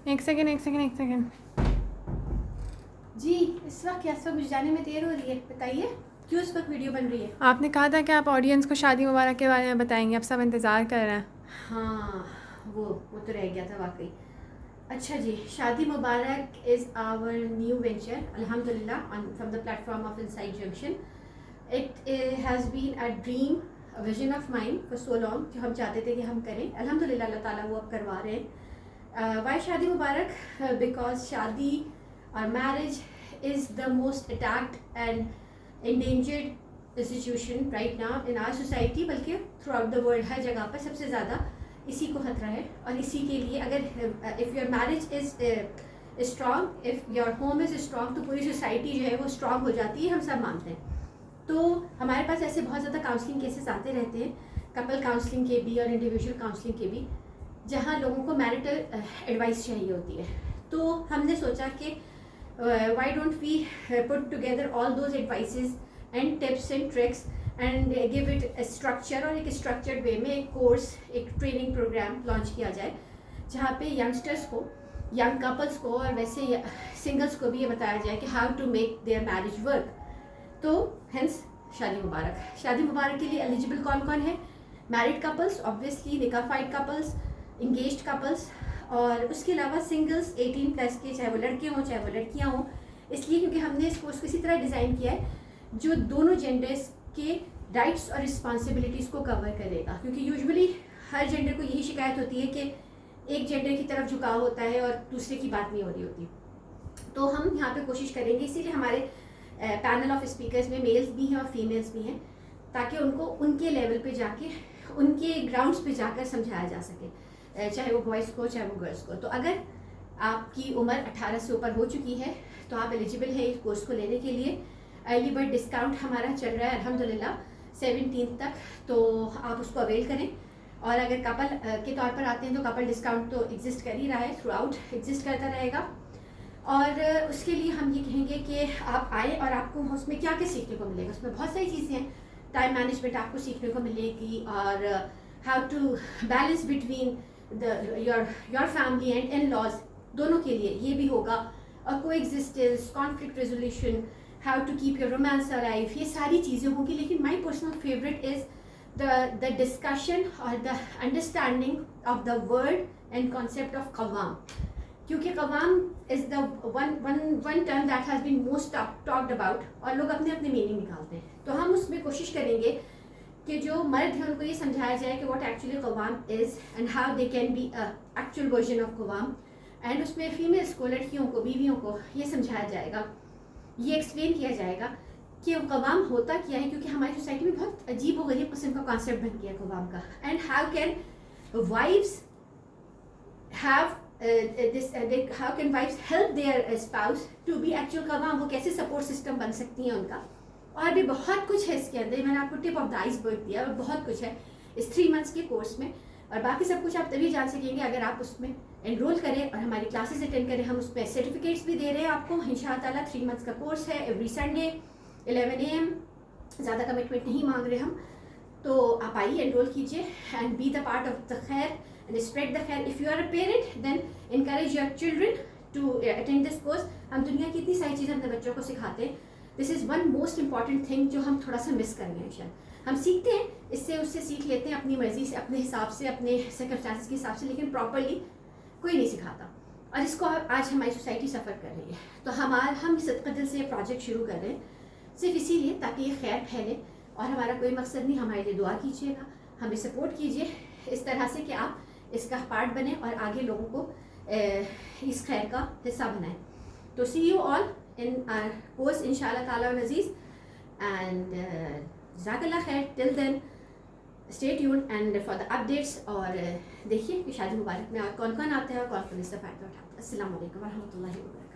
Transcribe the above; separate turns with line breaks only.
ایک سیکنڈ
جی اس وقت مجھے جانے میں دیر ہو رہی ہے. بتائیے کیوں اس وقت ویڈیو بن رہی ہے؟
آپ نے کہا تھا کہ آپ آڈینس کو شادی مبارک کے بارے میں بتائیں گے, اب سب انتظار کر رہے ہیں.
ہاں وہ تو رہ گیا تھا واقعی. اچھا جی, شادی مبارک از آور نیو وینچر الحمد للہ from the plate form of inside junction. It has been a dream vision of mind for so long, جو ہم چاہتے تھے کہ ہم کریں. الحمد للہ اللہ تعالیٰ وہ اب کروا رہے ہیں. وائی شادی مبارک؟ بیکاز شادی اور marriage is the most attacked and endangered institution right now in our society, بلکہ throughout the world ہر جگہ پر سب سے زیادہ اسی کو خطرہ ہے. اور اسی کے لیے اگر if your marriage is strong, if your home is strong, تو پوری سوسائٹی جو ہے وہ اسٹرانگ ہو جاتی ہے, ہم سب مانتے ہیں. تو ہمارے پاس ایسے بہت زیادہ کاؤنسلنگ کیسز آتے رہتے ہیں, کپل کاؤنسلنگ کے بھی اور انڈیویجول کاؤنسلنگ کے بھی, جہاں لوگوں کو میرٹل ایڈوائس چاہیے ہوتی ہے. تو ہم نے سوچا کہ why don't we put together all those advices and tips and tricks and give it a structure, اور ایک structured way میں ایک کورس, ایک ٹریننگ پروگرام لانچ کیا جائے, جہاں پہ ینگسٹرس کو, ینگ کپلس کو اور ویسے سنگلس کو بھی یہ بتایا جائے کہ how to make their marriage work. تو ہینس شادی مبارک. شادی مبارک کے لیے ایلیجبل کون کون ہے؟ میرڈ کپلس obviously, نکاحفائڈ کپلس, انگیجڈ کپلس, اور اس کے علاوہ سنگلس 18+ کے, چاہے وہ لڑکے ہوں چاہے وہ لڑکیاں ہوں. اس لیے کیونکہ ہم نے اس کورس کو اسی طرح ڈیزائن کیا ہے جو دونوں جینڈرس کے رائٹس اور رسپانسبلٹیز کو کور کرے گا. کیونکہ یوزولی ہر جینڈر کو یہی شکایت ہوتی ہے کہ ایک جینڈر کی طرف جھکاؤ ہوتا ہے اور دوسرے کی بات نہیں ہو رہی ہوتی. تو ہم یہاں پہ کوشش کریں گے, اسی لیے ہمارے پینل آف اسپیکرز میں میلز بھی ہیں اور فیمیلز بھی ہیں, تاکہ ان کو ان کے لیول پہ جا کے, ان کے گراؤنڈس پہ جا کر سمجھایا جا سکے, چاہے وہ بوائز کو چاہے وہ گرلس کو. تو اگر آپ کی عمر 18 سے اوپر ہو چکی ہے تو آپ ایلیجبل ہیں اس کورس کو لینے کے لیے. ارلی برڈ ڈسکاؤنٹ ہمارا چل رہا ہے الحمد للہ 17 تک, تو آپ اس کو اویل کریں. اور اگر کپل کے طور پر آتے ہیں تو کپل ڈسکاؤنٹ تو ایگزسٹ کر ہی رہا ہے, تھرو آؤٹ ایگزسٹ کرتا رہے گا. اور اس کے لیے ہم یہ کہیں گے کہ آپ آئیں اور آپ کو اس میں کیا کیا سیکھنے کو ملے گا. اس میں بہت ساری چیزیں ہیں. ٹائم مینجمنٹ آپ کو سیکھنے کو ملے گی, اور how to balance between your family and in-laws, دونوں کے لیے یہ بھی ہوگا. اور coexistence, conflict resolution, how to keep your romance alive, یہ ساری چیزیں ہوں گی. لیکن my personal favorite is the discussion or the understanding of the word and concept of قوام. کیونکہ قوام is the one term that has been most talked about, اور لوگ اپنے اپنے میننگ نکالتے ہیں. تو ہم اس میں کوشش کریں گے کہ جو مرد ہیں ان کو یہ سمجھایا جائے کہ what actually qawwam is and how they can be actual version of qawwam. And اس میں فیمیلس کو, لڑکیوں کو, بیویوں کو یہ سمجھایا جائے گا, یہ ایکسپلین کیا جائے گا کہ قوام ہوتا کیا ہے. کیونکہ ہماری سوسائٹی میں بہت عجیب و غریب قسم کا کانسیپٹ بن گیا ہے قوام کا. And how can wives have how can wives help their spouse to be actual قوام, وہ کیسے سپورٹ سسٹم بن سکتی ہیں ان کا. اور بھی بہت کچھ ہے اس کے اندر, میں نے آپ کو ٹپ آف دا آئس برگ دیا, اور بہت کچھ ہے اس 3 months کے کورس میں. اور باقی سب کچھ آپ تبھی جان سکیں گے اگر آپ اس میں انرول کریں اور ہماری کلاسز اٹینڈ کریں. ہم اس میں سرٹیفکیٹس بھی دے رہے ہیں آپ کو ان شاء تعالیٰ. 3 months کا کورس ہے, ایوری سنڈے 11 AM, زیادہ کمٹمنٹ نہیں مانگ رہے ہم. تو آپ آئیے, انرول کیجیے and be the part of the care and spread the khair. If you are a parent, then encourage your children to attend this course. ہم دنیا کی اتنی ساری چیزیں اپنے بچوں کو سکھاتے ہیں. This is one most important thing جو ہم تھوڑا سا مس کر گئے ہیں. شاید ہم سیکھتے ہیں اس سے سیکھ لیتے ہیں اپنی مرضی سے, اپنے حساب سے, اپنے سرکمسٹانسز کے حساب سے, لیکن پراپرلی کوئی نہیں سکھاتا. اور اس کو آج ہماری سوسائٹی سفر کر رہی ہے. تو ہم صدقہ دل سے یہ پروجیکٹ شروع کر رہے ہیں صرف اسی لیے تاکہ یہ خیر پھیلے. اور ہمارا کوئی مقصد نہیں, ہمارے لیے دعا کیجیے گا, ہمیں سپورٹ کیجیے اس طرح سے کہ آپ اس کا پارٹ بنیں اور آگے لوگوں کو اس خیر کا حصہ بنائیں. تو see you all in our course ان شاء اللہ تعالیٰ عزیز, اینڈ جزاک اللہ خیر. Till then stay tuned and for the updates. اور دیکھیے کہ شادی مبارک میں اور کون کون آتا ہے اور کون کون اس سے فائدہ اٹھاتا ہے. السلام علیکم ورحمۃ اللہ وبرکاتہ.